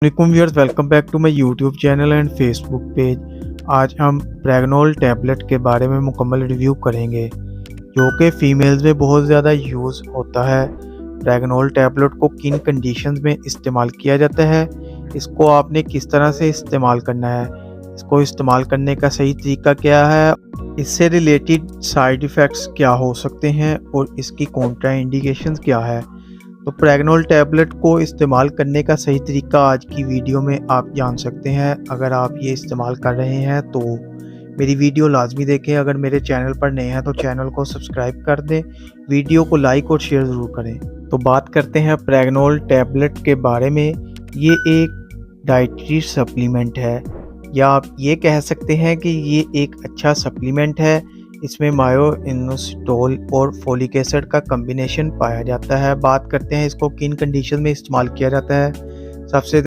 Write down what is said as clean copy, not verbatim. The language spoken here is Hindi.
वालेकुम viewers, welcome back to my YouTube channel and Facebook page. आज हम प्रेगनोल टैबलेट के बारे में मुकम्मल रिव्यू करेंगे जो कि फ़ीमेल्स में बहुत ज़्यादा यूज़ होता है। प्रेगनोल टैबलेट को किन कंडीशंस में इस्तेमाल किया जाता है, इसको आपने किस तरह से इस्तेमाल करना है, इसको इस्तेमाल करने का सही तरीका क्या है, इससे रिलेटेड साइड इफ़ेक्ट्स क्या हो सकते हैं और इसकी कॉन्ट्रा इंडिकेशंस क्या है। तो प्रेगनोल टैबलेट को इस्तेमाल करने का सही तरीका आज की वीडियो में आप जान सकते हैं। अगर आप ये इस्तेमाल कर रहे हैं तो मेरी वीडियो लाजमी देखें। अगर मेरे चैनल पर नए हैं तो चैनल को सब्सक्राइब कर दें, वीडियो को लाइक और शेयर ज़रूर करें। तो बात करते हैं प्रेगनोल टैबलेट के बारे में। ये एक डाइटरी सप्लीमेंट है, या आप ये कह सकते हैं कि ये एक अच्छा सप्लीमेंट है। इसमें मायोइनोसिटोल और फोलिक एसिड का कम्बिनेशन पाया जाता है। बात करते हैं इसको किन कंडीशन में इस्तेमाल किया जाता है। सबसे